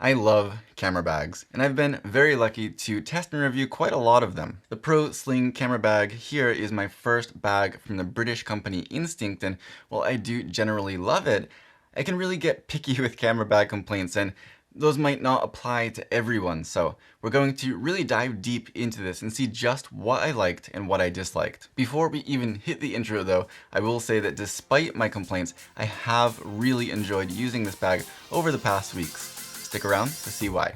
I love camera bags, and I've been very lucky to test and review quite a lot of them. The Pro Sling camera bag here is my first bag from the British company Instinct, and while I do generally love it, I can really get picky with camera bag complaints, and those might not apply to everyone, so we're going to really dive deep into this and see just what I liked and what I disliked. Before we even hit the intro though, I will say that despite my complaints, I have really enjoyed using this bag over the past weeks. Stick around to see why.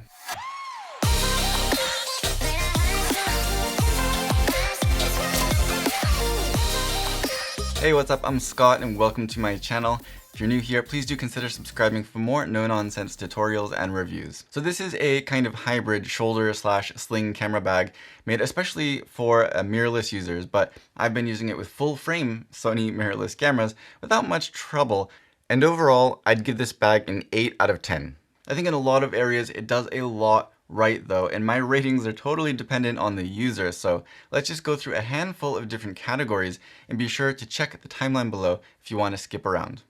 Hey, what's up? I'm Scott and welcome to my channel. If you're new here, please do consider subscribing for more no-nonsense tutorials and reviews. So this is a kind of hybrid shoulder/sling camera bag made especially for mirrorless users, but I've been using it with full frame Sony mirrorless cameras without much trouble. And overall, I'd give this bag an 8 out of 10. I think in a lot of areas it does a lot right though, and my ratings are totally dependent on the user, so let's just go through a handful of different categories and be sure to check the timeline below if you want to skip around.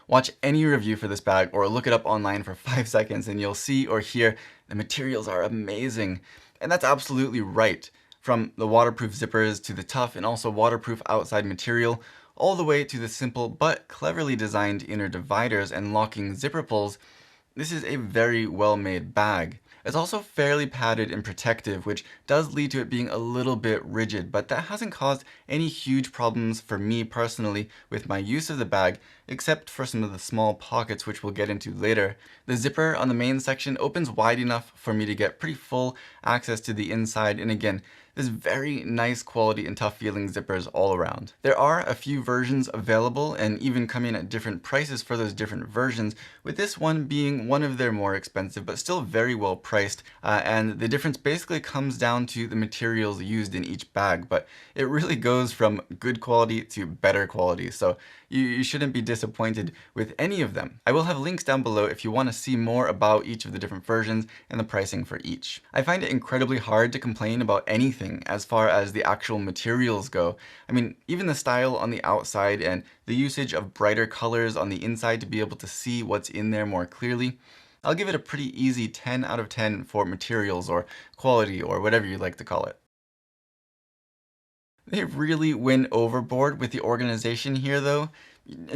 Watch any review for this bag or look it up online for 5 seconds and you'll see or hear the materials are amazing. And that's absolutely right. From the waterproof zippers to the tough and also waterproof outside material, all the way to the simple but cleverly designed inner dividers and locking zipper pulls, this is a very well-made bag. It's also fairly padded and protective, which does lead to it being a little bit rigid, but that hasn't caused any huge problems for me personally with my use of the bag, except for some of the small pockets which we'll get into later. The zipper on the main section opens wide enough for me to get pretty full access to the inside, and again, there's very nice quality and tough feeling zippers all around. There are a few versions available and even coming at different prices for those different versions, with this one being one of their more expensive but still very well priced, and the difference basically comes down to the materials used in each bag, but it really goes from good quality to better quality, so you shouldn't be disappointed with any of them. I will have links down below if you want to see more about each of the different versions and the pricing for each. I find it incredibly hard to complain about anything as far as the actual materials go. I mean, even the style on the outside and the usage of brighter colors on the inside to be able to see what's in there more clearly, I'll give it a pretty easy 10 out of 10 for materials or quality or whatever you like to call it. They really went overboard with the organization here though.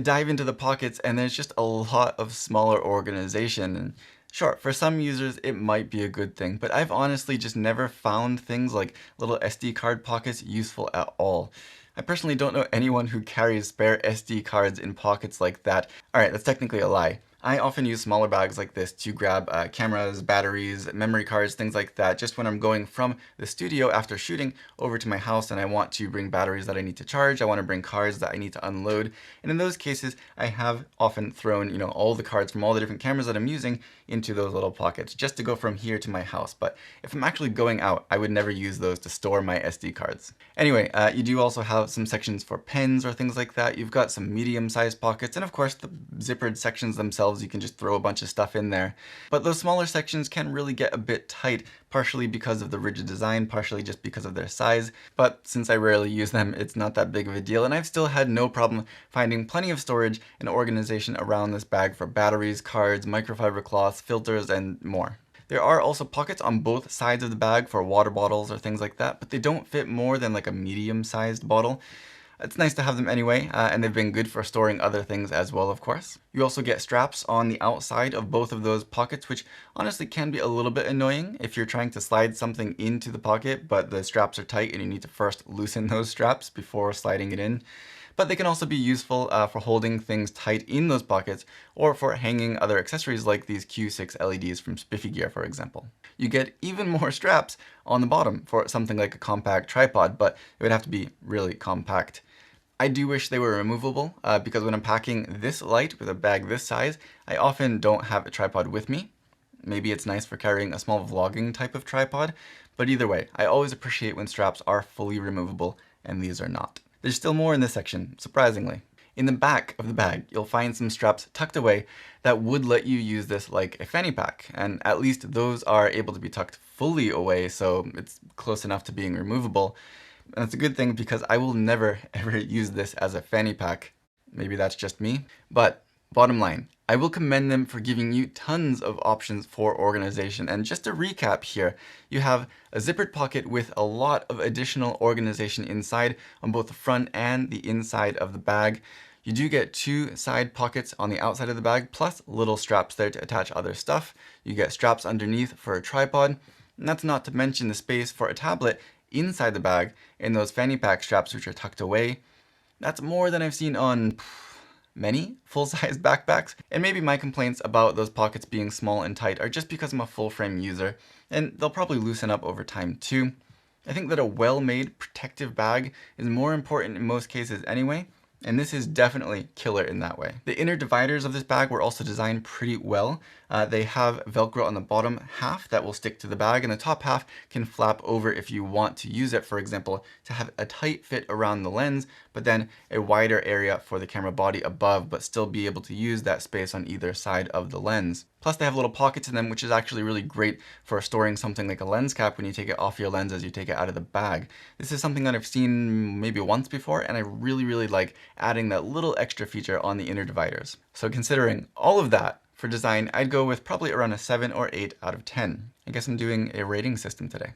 Dive into the pockets and there's just a lot of smaller organization. And sure, for some users it might be a good thing, but I've honestly just never found things like little SD card pockets useful at all. I personally don't know anyone who carries spare SD cards in pockets like that. Alright, that's technically a lie. I often use smaller bags like this to grab cameras, batteries, memory cards, things like that, just when I'm going from the studio after shooting over to my house and I want to bring batteries that I need to charge, I want to bring cards that I need to unload, and in those cases I have often thrown, all the cards from all the different cameras that I'm using into those little pockets just to go from here to my house. But if I'm actually going out, I would never use those to store my SD cards. Anyway, you do also have some sections for pens or things like that. You've got some medium-sized pockets, and of course the zippered sections themselves, you can just throw a bunch of stuff in there. But those smaller sections can really get a bit tight, partially because of the rigid design, partially just because of their size. But since I rarely use them, it's not that big of a deal, and I've still had no problem finding plenty of storage and organization around this bag for batteries, cards, microfiber cloths, filters, and more. There are also pockets on both sides of the bag for water bottles or things like that, but they don't fit more than like a medium-sized bottle. It's nice to have them anyway, and they've been good for storing other things as well, of course. You also get straps on the outside of both of those pockets, which honestly can be a little bit annoying if you're trying to slide something into the pocket, but the straps are tight and you need to first loosen those straps before sliding it in. But they can also be useful for holding things tight in those pockets or for hanging other accessories like these Q6 LEDs from Spiffy Gear, for example. You get even more straps on the bottom for something like a compact tripod, but it would have to be really compact. I do wish they were removable because when I'm packing this light with a bag this size, I often don't have a tripod with me. Maybe it's nice for carrying a small vlogging type of tripod, but either way, I always appreciate when straps are fully removable, and these are not. There's still more in this section, surprisingly. In the back of the bag, you'll find some straps tucked away that would let you use this like a fanny pack, and at least those are able to be tucked fully away, so it's close enough to being removable. And it's a good thing because I will never ever use this as a fanny pack. Maybe that's just me, but Bottom line, I will commend them for giving you tons of options for organization. And just to recap here, you have a zippered pocket with a lot of additional organization inside on both the front and the inside of the bag. You do get 2 side pockets on the outside of the bag, plus little straps there to attach other stuff. You get straps underneath for a tripod, and that's not to mention the space for a tablet inside the bag in those fanny pack straps which are tucked away. That's more than I've seen on many full-size backpacks, and maybe my complaints about those pockets being small and tight are just because I'm a full-frame user, and they'll probably loosen up over time too. I think that a well-made protective bag is more important in most cases anyway, and this is definitely killer in that way. The inner dividers of this bag were also designed pretty well. They have Velcro on the bottom half that will stick to the bag, and the top half can flap over if you want to use it, for example, to have a tight fit around the lens, but then a wider area for the camera body above, but still be able to use that space on either side of the lens. Plus they have little pockets in them, which is actually really great for storing something like a lens cap when you take it off your lens as you take it out of the bag. This is something that I've seen maybe once before, and I really like adding that little extra feature on the inner dividers. So considering all of that, for design, I'd go with probably around a 7 or 8 out of 10. I guess I'm doing a rating system today.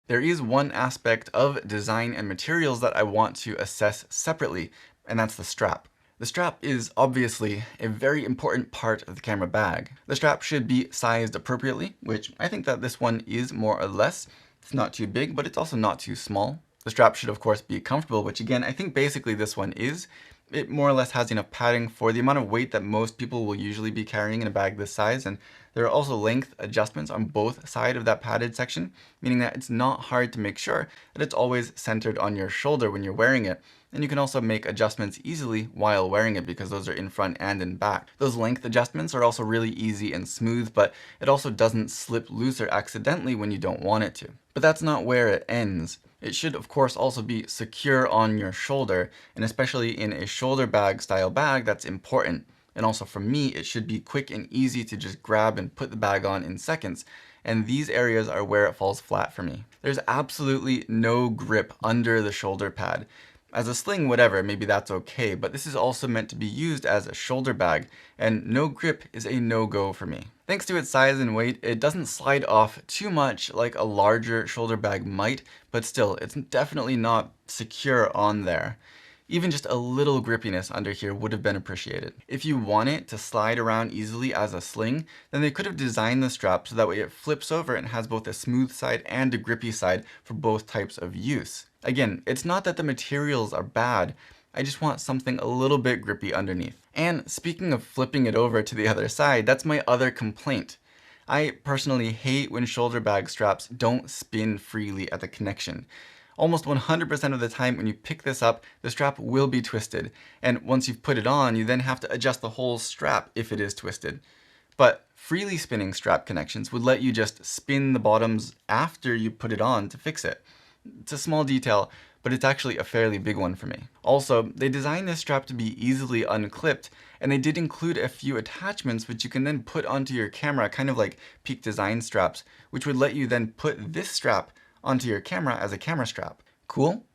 There is one aspect of design and materials that I want to assess separately, and that's the strap. The strap is obviously a very important part of the camera bag. The strap should be sized appropriately, which I think that this one is more or less. It's not too big, but it's also not too small. The strap should of course be comfortable, which again, I think basically this one is. It more or less has enough padding for the amount of weight that most people will usually be carrying in a bag this size, and there are also length adjustments on both sides of that padded section, meaning that it's not hard to make sure that it's always centered on your shoulder when you're wearing it. And you can also make adjustments easily while wearing it because those are in front and in back. Those length adjustments are also really easy and smooth, but it also doesn't slip looser accidentally when you don't want it to. But that's not where it ends. It should of course also be secure on your shoulder, and especially in a shoulder bag style bag, that's important. And also for me, it should be quick and easy to just grab and put the bag on in seconds. And these areas are where it falls flat for me. There's absolutely no grip under the shoulder pad. As a sling, whatever, maybe that's okay, but this is also meant to be used as a shoulder bag, and no grip is a no-go for me. Thanks to its size and weight, it doesn't slide off too much like a larger shoulder bag might, but still, it's definitely not secure on there. Even just a little grippiness under here would have been appreciated. If you want it to slide around easily as a sling, then they could have designed the strap so that way it flips over and has both a smooth side and a grippy side for both types of use. Again, it's not that the materials are bad, I just want something a little bit grippy underneath. And speaking of flipping it over to the other side, that's my other complaint. I personally hate when shoulder bag straps don't spin freely at the connection. Almost 100% of the time when you pick this up, the strap will be twisted. And once you've put it on, you then have to adjust the whole strap if it is twisted. But freely spinning strap connections would let you just spin the bottoms after you put it on to fix it. It's a small detail, but it's actually a fairly big one for me. Also, they designed this strap to be easily unclipped, and they did include a few attachments which you can then put onto your camera, kind of like Peak Design straps, which would let you then put this strap onto your camera as a camera strap. Cool,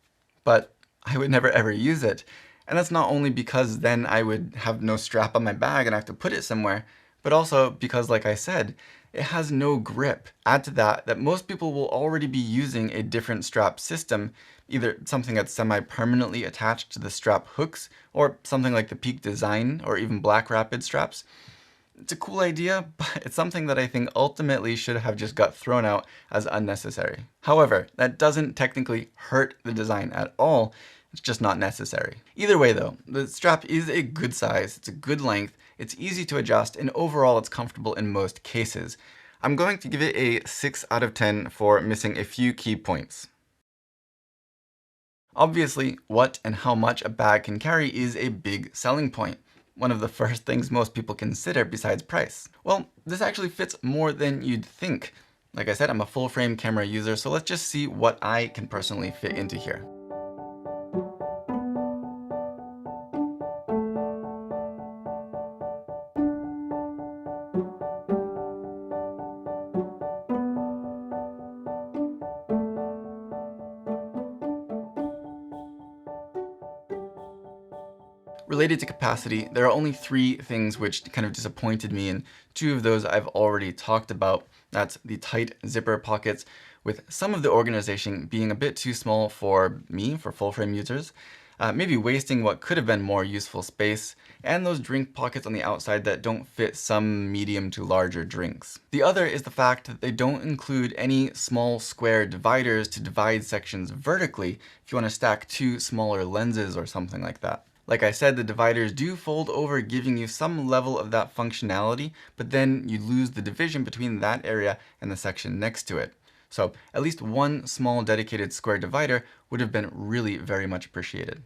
but I would never ever use it. And that's not only because then I would have no strap on my bag and I have to put it somewhere, but also because, like I said, it has no grip. Add to that most people will already be using a different strap system, either something that's semi-permanently attached to the strap hooks, or something like the Peak Design or even Black Rapid straps. It's a cool idea, but it's something that I think ultimately should have just got thrown out as unnecessary. However, that doesn't technically hurt the design at all, it's just not necessary. Either way though, the strap is a good size, it's a good length, it's easy to adjust, and overall it's comfortable in most cases. I'm going to give it a 6 out of 10 for missing a few key points. Obviously, what and how much a bag can carry is a big selling point. One of the first things most people consider besides price. Well, this actually fits more than you'd think. Like I said, I'm a full frame camera user, so let's just see what I can personally fit into here. Related to capacity, there are only 3 things which kind of disappointed me, and 2 of those I've already talked about. That's the tight zipper pockets, with some of the organization being a bit too small for me, for full-frame users, maybe wasting what could have been more useful space, and those drink pockets on the outside that don't fit some medium to larger drinks. The other is the fact that they don't include any small square dividers to divide sections vertically if you want to stack 2 smaller lenses or something like that. Like I said, the dividers do fold over, giving you some level of that functionality, but then you lose the division between that area and the section next to it. So at least one small dedicated square divider would have been really very much appreciated.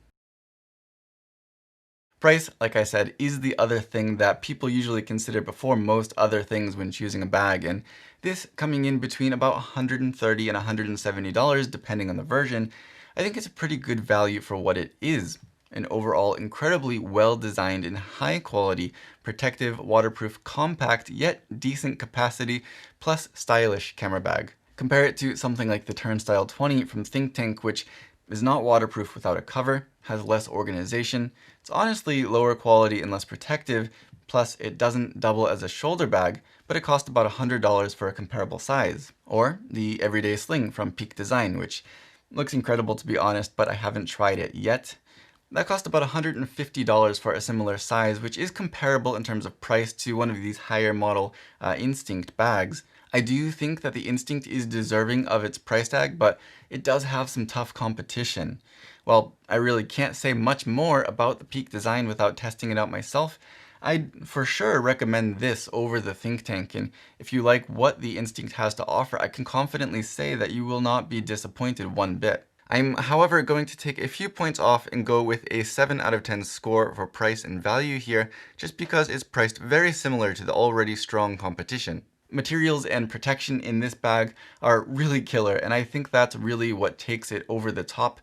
Price, like I said, is the other thing that people usually consider before most other things when choosing a bag, and this coming in between about $130 and $170 depending on the version, I think it's a pretty good value for what it is. An overall incredibly well-designed and high-quality, protective, waterproof, compact, yet decent capacity, plus stylish camera bag. Compare it to something like the Turnstile 20 from Think Tank, which is not waterproof without a cover, has less organization, it's honestly lower quality and less protective, plus it doesn't double as a shoulder bag, but it costs about $100 for a comparable size. Or the Everyday Sling from Peak Design, which looks incredible to be honest, but I haven't tried it yet. That cost about $150 for a similar size, which is comparable in terms of price to one of these higher model Instinct bags. I do think that the Instinct is deserving of its price tag, but it does have some tough competition. Well, I really can't say much more about the Peak Design without testing it out myself. I'd for sure recommend this over the Think Tank, and if you like what the Instinct has to offer, I can confidently say that you will not be disappointed one bit. I'm, however, going to take a few points off and go with a 7 out of 10 score for price and value here, just because it's priced very similar to the already strong competition. Materials and protection in this bag are really killer, and I think that's really what takes it over the top.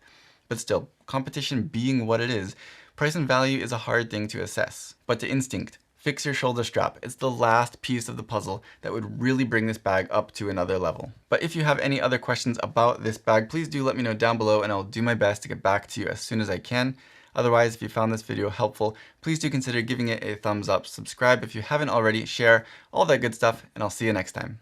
But still, competition being what it is, price and value is a hard thing to assess. But to Instinct, fix your shoulder strap. It's the last piece of the puzzle that would really bring this bag up to another level. But if you have any other questions about this bag, please do let me know down below and I'll do my best to get back to you as soon as I can. Otherwise, if you found this video helpful, please do consider giving it a thumbs up, subscribe if you haven't already, share, all that good stuff, and I'll see you next time.